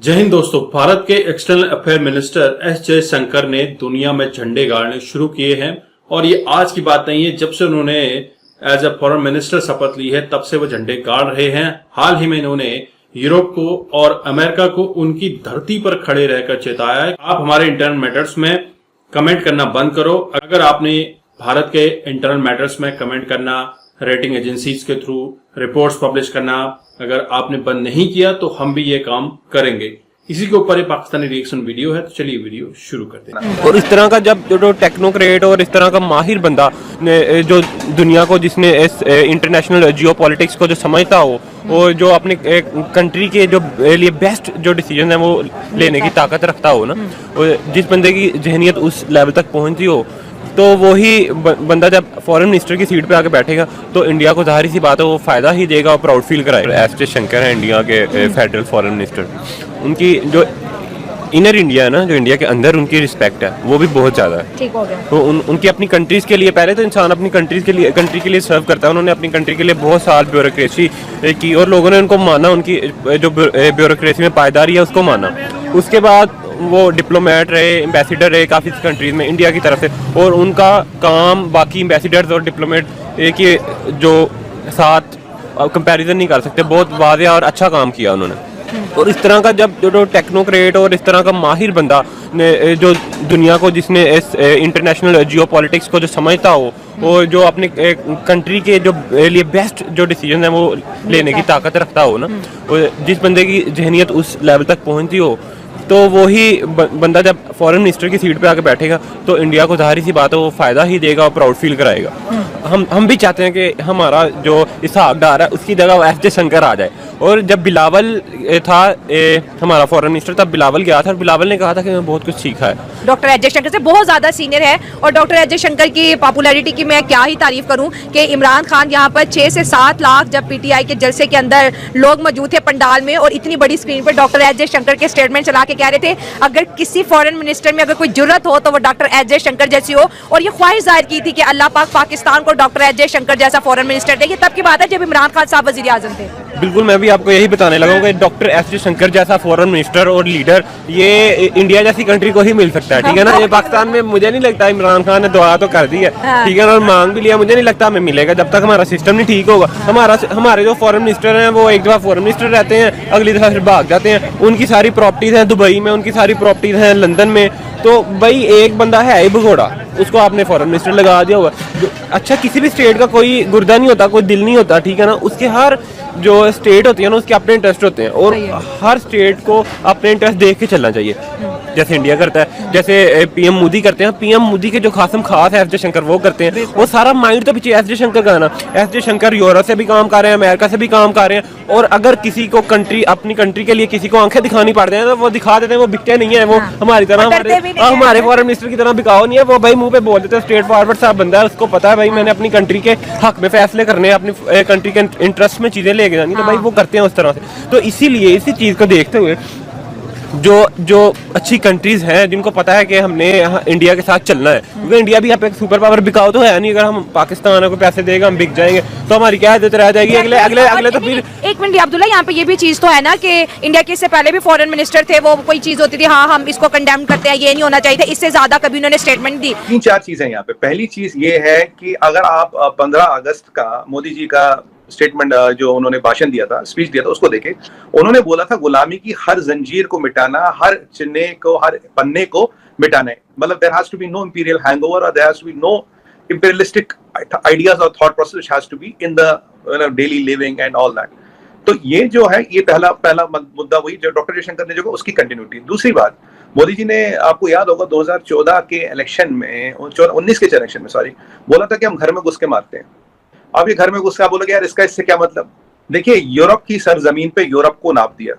जय हिंद दोस्तों। भारत के external affair minister S Jaishankar ने दुनिया में झंडे गाड़ने शुरू किए हैं और ये आज की बात नहीं है। जब से उन्होंने एज ए फॉरेन मिनिस्टर शपथ ली है तब से वो झंडे गाड़ रहे हैं। हाल ही में इन्होंने यूरोप को और अमेरिका को उनकी धरती पर खड़े रहकर चेताया है। आप हमारे इंटरनल मैटर्स में कमेंट करना बंद करो। अगर आपने भारत के इंटरनल मैटर्स में कमेंट करना, रेटिंग एजेंसीज के थ्रू रिपोर्ट्स पब्लिश करना अगर आपने बंद नहीं किया तो हम भी ये काम करेंगे। इसी के ऊपर ये पाकिस्तानी रिएक्शन वीडियो है, तो चलिए वीडियो शुरू करते हैं। और इस तरह का जब जो टेक्नोक्रेट और इस तरह का माहिर बंदा जो दुनिया को, जिसने इस इंटरनेशनल जियोपॉलिटिक्स को जो समझता हो और जो अपने कंट्री के जो लिए बेस्ट जो डिसीजन है वो लेने की ताकत रखता हो ना, और जिस बंदे की जहनियत उस लेवल तक पहुंची हो, तो वही बंदा जब फॉरेन मिनिस्टर की सीट पे आके बैठेगा तो इंडिया को जाहिर सी बात है वो फायदा ही देगा और प्राउड फील कराएगा। एस जयशंकर है इंडिया के फेडरल फॉरेन मिनिस्टर। उनकी जो इनर इंडिया है ना, जो इंडिया के अंदर उनकी रिस्पेक्ट है वो भी बहुत ज़्यादा है। ठीक हो गया। तो उनकी अपनी कंट्रीज़ के लिए, पहले तो इंसान अपनी कंट्री के लिए सर्व करता है। उन्होंने अपनी कंट्री के लिए बहुत साल ब्यूरोक्रेसी की और लोगों ने उनको माना, उनकी जो ब्यूरोक्रेसी में पायदारी है उसको माना। उसके बाद वो डिप्लोमेट रहे, एम्बेसडर रहे काफ़ी कंट्रीज़ में इंडिया की तरफ से, और उनका काम बाकी एम्बेसडर्स और डिप्लोमेट के जो साथ कंपैरिजन नहीं कर सकते। बहुत वाज़ेह और अच्छा काम किया उन्होंने। और इस तरह का जब जो टेक्नोक्रेट और इस तरह का माहिर बंदा जो दुनिया को, जिसने इस इंटरनेशनल जियोपॉलिटिक्स को जो समझता हो और जो अपने कंट्री के जो लिए बेस्ट जो डिसीजन है वो लेने की ताकत रखता हो ना, और जिस बंदे की जहनियत उस लेवल तक पहुंची हो, तो वही बंदा जब फॉरेन मिनिस्टर की सीट पे आके बैठेगा तो इंडिया को जाहिर सी बात है वो फायदा ही देगा और प्राउड फील कराएगा। हम भी चाहते हैं कि हमारा जो इसहाक डार है उसकी जगह एस जयशंकर आ जाए। और जब बिलावल था हमारा फॉरेन मिनिस्टर, तब बिलावल गया था और बिलावल ने कहा था कि मैं बहुत कुछ सीखा है। डॉक्टर एस जयशंकर से बहुत ज़्यादा सीनियर है और डॉक्टर एस जयशंकर की पॉपुलैरिटी की मैं क्या ही तारीफ करूं कि इमरान खान यहाँ पर 6 से 7 लाख जब पीटीआई के जलसे के अंदर लोग मौजूद थे पंडाल में, और इतनी बड़ी स्क्रीन पर डॉक्टर एस जयशंकर के स्टेटमेंट चला के कह रहे थे अगर किसी फॉरेन मिनिस्टर में अगर कोई जुर्रत हो तो वो डॉक्टर एस जयशंकर जैसी हो। और ये ख्वाहिश जाहिर की थी कि अल्लाह पाक पाकिस्तान को डॉक्टर एस जयशंकर जैसा फॉरेन मिनिस्टर दे। ये तब की बात है जब इमरान खान साहब वज़ीर आज़म थे। बिल्कुल, मैं भी आपको यही बताने लगा हूँ कि डॉक्टर एस जयशंकर जैसा फॉरेन मिनिस्टर और लीडर ये इंडिया जैसी कंट्री को ही मिल सकता है। ठीक है ना। ये पाकिस्तान में मुझे नहीं लगता, इमरान खान ने दुआ तो कर दी है, ठीक है ना, और मांग भी लिया, मुझे नहीं लगता हमें मिलेगा जब तक हमारा सिस्टम नहीं ठीक होगा। हमारे जो फॉरेन मिनिस्टर हैं वो एक दफ़ा फॉरेन मिनिस्टर रहते हैं, अगली दफ़ा फिर भाग जाते हैं। उनकी सारी प्रॉपर्टीज़ हैं दुबई में, उनकी सारी प्रॉपर्टीज़ हैं लंदन में। तो भाई एक बंदा है ही भगोड़ा, उसको आपने फॉरेन मिनिस्टर लगा दिया होगा। अच्छा, किसी भी स्टेट का कोई गुर्दा नहीं होता, कोई दिल नहीं होता, ठीक है ना। उसके हर जो स्टेट होती है ना उसके अपने इंटरेस्ट होते हैं और हर स्टेट को अपने इंटरेस्ट देख के चलना चाहिए, जैसे इंडिया करता है, जैसे पीएम मोदी करते हैं। पीएम मोदी के जो खासम खास है एस जयशंकर वो करते हैं। वो सारा माइंड तो पीछे एस जयशंकर का है ना। एस जयशंकर यूरोप से भी काम कर रहे हैं, अमेरिका से भी काम कर रहे हैं, और अगर किसी को अपनी कंट्री के लिए किसी को आंखें दिखानी पड़ जाए तो वो दिखा देते हैं। वो बिकते नहीं है, वो हमारी तरह हमारे फॉरेन मिनिस्टर की तरह बिकाओ नहीं है। वो भाई मुंह पे बोल देते हैं, स्ट्रेट फॉरवर्ड साहब बंदा है, उसको पता है भाई मैंने अपनी कंट्री के हक में फैसले करने हैं, अपनी कंट्री के इंटरेस्ट में चीजें लेके जानी, तो भाई वो करते हैं उस तरह से। तो इसीलिए इसी चीज को देखते हुए जो अच्छी कंट्रीज हैं जिनको पता है कि हमने इंडिया के साथ चलना है, क्योंकि इंडिया भी यहाँ पे एक सुपर पावर बिकाओ तो है नहीं। अगर हम पाकिस्तान को पैसे देगा हम बिक जाएंगे तो हमारी क्या इज्जत रह जाएगी अगले तो फिर। एक मिनट अब्दुल्ला, यहाँ पे ये भी चीज तो है ना कि इंडिया के इससे पहले भी फॉरेन मिनिस्टर थे, वो कोई चीज होती थी हाँ हम इसको कंडेम करते हैं, ये नहीं होना चाहिए था, इससे ज्यादा कभी उन्होंने स्टेटमेंट दी। 3-4 चीजें यहाँ पे। पहली चीज ये है कि अगर आप 15 अगस्त का मोदी जी का स्टेटमेंट जो उन्होंने भाषण दिया था, स्पीच दिया था, उसको देखे, उन्होंने बोला था गुलामी की हर जंजीर को मिटाना, हर चिन्हे को, हर पन्ने को मिटाना है। मतलब there has to be no imperial hangover और there has to be no imperialistic ideas और thought process which has to be in the daily living and all that. तो ये जो है ये पहला मुद्दा वही जो डॉक्टर जयशंकर ने जो उसकी कंटिन्यूटी। दूसरी बात, मोदी जी ने, आपको याद होगा 2014 के इलेक्शन में, 19 के इलेक्शन में सॉरी, बोला था कि हम घर में घुस के मारते हैं। अब ये घर में घुस के बोलोगे यार इसका इससे क्या मतलब। देखिए, यूरोप की सरजमीन पे यूरोप को नाप दिया,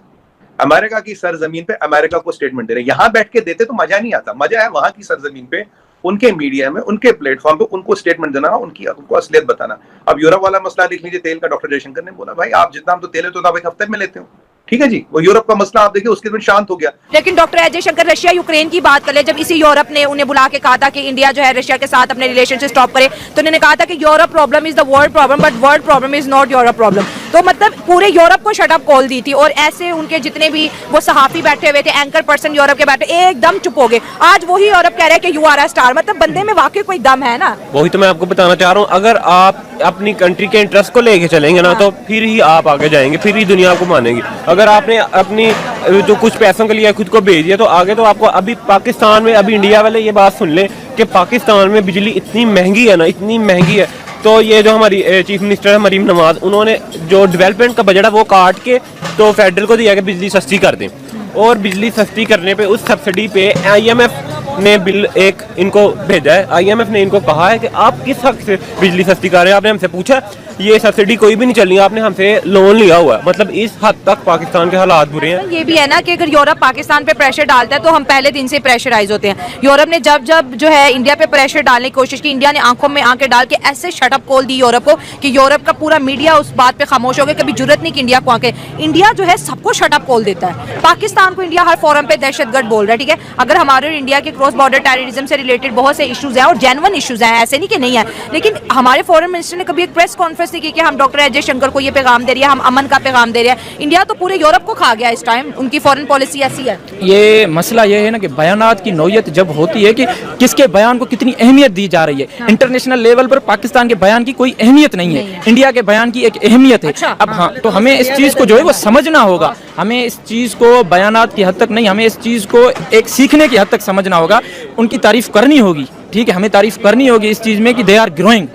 अमेरिका की सरजमीन पे अमेरिका को स्टेटमेंट दे रहे। यहाँ बैठ के देते तो मजा नहीं आता, मजा है वहां की सरजमीन पे, उनके मीडिया में, उनके प्लेटफॉर्म पे उनको स्टेटमेंट देना, उनको असलियत बताना। अब यूरोप वाला मसला देख लीजिए, तेल का। डॉक्टर जयशंकर ने बोला भाई आप जितना हम तो तेल है तो आप एक हफ्ते में लेते हो, ठीक है जी। वो यूरोप का मसला आप देखिए उसके दिन शांत हो गया। लेकिन doctor S Jaishankar Russia Ukraine की बात कर ले, जब इसी यूरोप ने उन्हें बुला के कहा था कि इंडिया जो है रशिया के साथ अपने रिलेशनशिप स्टॉप करे, तो उन्होंने कहा था कि Europe problem is the world problem but world problem is not Europe problem. तो मतलब पूरे यूरोप को शट अप कॉल दी थी, और ऐसे उनके जितने भी वो सहाफी बैठे हुए थे, एंकर पर्सन यूरोप के बैठे एकदम चुप हो गए। आज वही यूरोप कह रहे हैं कि यू आर अ स्टार, मतलब बंदे में वाकई कोई दम है ना। वही तो मैं आपको बताना चाह रहा हूँ, अगर आप अपनी कंट्री के इंटरेस्ट को लेके चलेंगे ना, तो फिर ही आप आगे जाएंगे, फिर ही दुनिया को मानेंगे। अगर आपने अपनी जो कुछ पैसों के लिए खुद को भेज दिया, तो आगे तो आपको अभी पाकिस्तान में, अभी इंडिया वाले ये बात सुन लें कि पाकिस्तान में बिजली इतनी महंगी है ना, इतनी महंगी है, तो ये जो हमारी चीफ मिनिस्टर है मरीम नवाज, उन्होंने जो डेवलपमेंट का बजट है वो काट के तो फेडरल को दिया कि बिजली सस्ती कर दें, और बिजली सस्ती करने पे उस सब्सिडी पे IMF ने बिल एक इनको भेजा है। IMF ने इनको कहा है कि आप किस हक से बिजली सस्ती कर रहे हैं। आपने हमसे पूछा, ये सब्सिडी कोई भी नहीं चल रही, आपने हमसे लोन लिया हुआ है। मतलब इस हद तक पाकिस्तान के हालात बुरे हैं। ये भी है ना कि अगर यूरोप पाकिस्तान पे प्रेशर डालता है तो हम पहले दिन से प्रेशराइज होते हैं। यूरोप ने जब जब जो है इंडिया पे प्रेशर डालने की कोशिश की, इंडिया ने आंखों में आंखें डाल के ऐसे शटअप कॉल दी यूरोप को कि यूरोप का पूरा मीडिया उस बात पे खामोश हो गया, कभी जरूरत नहीं कि इंडिया को आके। इंडिया जो है सबको शटअप कॉल देता है, पाकिस्तान को इंडिया हर फोरम पे दहशतगर्द बोल रहा है, ठीक है। अगर हमारे और इंडिया के क्रॉस बॉर्डर टेररिज्म से रिलेटेड बहुत से इश्यूज हैं और जेन्युइन इश्यूज हैं, ऐसे नहीं कि नहीं है, लेकिन हमारे फॉरेन मिनिस्टर ने कभी एक प्रेस कॉन्फ्रेंस नहीं की कि हम डॉक्टर एस जयशंकर को ये पैगाम दे रही है, हम अमन का पैगाम दे रहे हैं। इंडिया तो पूरे यूरोप को खा गया इस टाइम, उनकी फॉरेन पॉलिसी ऐसी है। ये मसला ये है ना कि बयानात की नौयत जब होती है कि किसके बयान को कितनी अहमियत दी जा रही है। हाँ। इंटरनेशनल लेवल पर पाकिस्तान के बयान की कोई अहमियत नहीं है, इंडिया के बयान की एक अहमियत है। अच्छा, अब हाँ, तो हमें इस चीज को जो है वो समझना होगा। हमें इस चीज को बयानात की हद तक नहीं, हमें इस चीज को एक सीखने की हद तक समझना होगा। उनकी तारीफ करनी होगी, ठीक है, हमें तारीफ करनी होगी इस चीज में कि दे आर ग्रोइंग,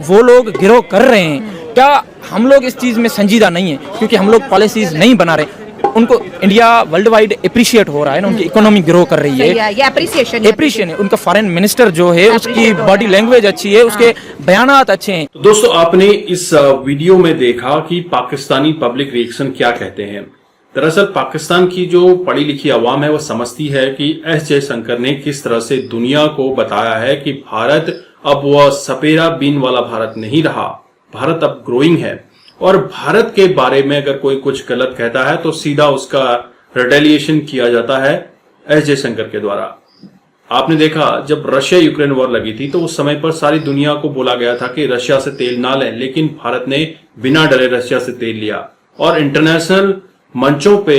वो लोग ग्रो कर रहे हैं। क्या हम लोग इस चीज में संजीदा नहीं है क्योंकि हम लोग पॉलिसीज नहीं बना रहे? उनको इंडिया वर्ल्ड वाइड अप्रिशिएट हो रहा है ना, उनकी इकोनॉमी ग्रो कर रही है, ये अप्रिसिएशन है। उनका फॉरेन मिनिस्टर जो है उसकी बॉडी लैंग्वेज अच्छी है, उसके बयानात अच्छे हैं। तो दोस्तों, आपने इस वीडियो में देखा कि पाकिस्तानी पब्लिक रिएक्शन क्या कहते हैं। दरअसल पाकिस्तान की जो पढ़ी लिखी आवाम है वो समझती है कि एस जयशंकर ने किस तरह से दुनिया को बताया है कि भारत अब वह सपेरा बीन वाला भारत नहीं रहा, भारत अब ग्रोइंग है। और भारत के बारे में अगर कोई कुछ गलत कहता है तो सीधा उसका रिटेलिएशन किया जाता है एस जयशंकर के द्वारा। आपने देखा जब रशिया यूक्रेन वॉर लगी थी तो उस समय पर सारी दुनिया को बोला गया था कि रशिया से तेल ना लें, लेकिन भारत ने बिना डरे रशिया से तेल लिया। और इंटरनेशनल मंचों पे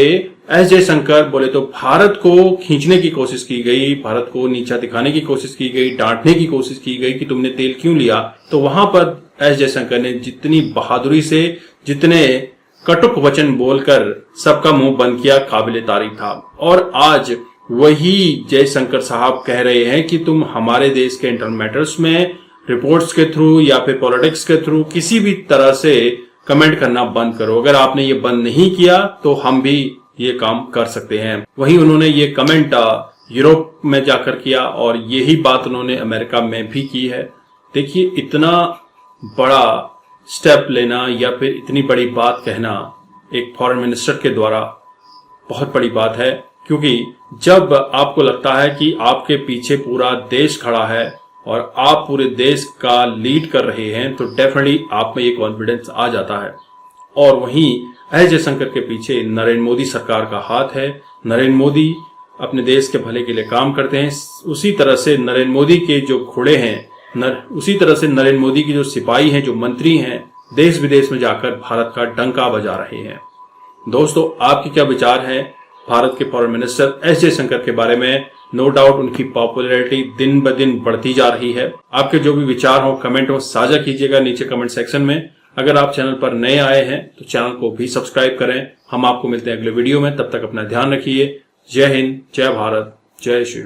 एस जयशंकर बोले तो भारत को खींचने की कोशिश की गई, भारत को नीचा दिखाने की कोशिश की गई, डांटने की कोशिश की गई कि तुमने तेल क्यों लिया। तो वहां पर एस जयशंकर ने जितनी बहादुरी से, जितने कटुक वचन बोलकर सबका मुंह बंद किया, काबिले तारीफ था। और आज वही जयशंकर साहब कह रहे हैं कि तुम हमारे देश के इंटरनल मैटर्स में रिपोर्ट्स के थ्रू या फिर पॉलिटिक्स के थ्रू किसी भी तरह से कमेंट करना बंद करो। अगर आपने ये बंद नहीं किया तो हम भी ये काम कर सकते हैं। वहीं उन्होंने ये कमेंट यूरोप में जाकर किया और यही बात उन्होंने अमेरिका में भी की है। देखिए, इतना बड़ा स्टेप लेना या फिर इतनी बड़ी बात कहना एक फॉरेन मिनिस्टर के द्वारा बहुत बड़ी बात है, क्योंकि जब आपको लगता है कि आपके पीछे पूरा देश खड़ा है और आप पूरे देश का लीड कर रहे हैं तो डेफिनेटली आप में ये कॉन्फिडेंस आ जाता है। और वहीं एस जयशंकर के पीछे नरेंद्र मोदी सरकार का हाथ है। नरेंद्र मोदी अपने देश के भले के लिए काम करते हैं। उसी तरह से नरेंद्र मोदी के जो घोड़े हैं, उसी तरह से नरेंद्र मोदी की जो सिपाही हैं, जो मंत्री हैं, देश विदेश में जाकर भारत का डंका बजा रहे हैं। दोस्तों, आपकी क्या विचार है भारत के फॉरेन मिनिस्टर एस जयशंकर के बारे में? नो डाउट उनकी पॉपुलैरिटी दिन ब दिन बढ़ती जा रही है। आपके जो भी विचार हो कमेंट में साझा कीजिएगा नीचे कमेंट सेक्शन में। अगर आप चैनल पर नए आए हैं तो चैनल को भी सब्सक्राइब करें। हम आपको मिलते हैं अगले वीडियो में, तब तक अपना ध्यान रखिए। जय हिंद, जय भारत, जय श्री राम।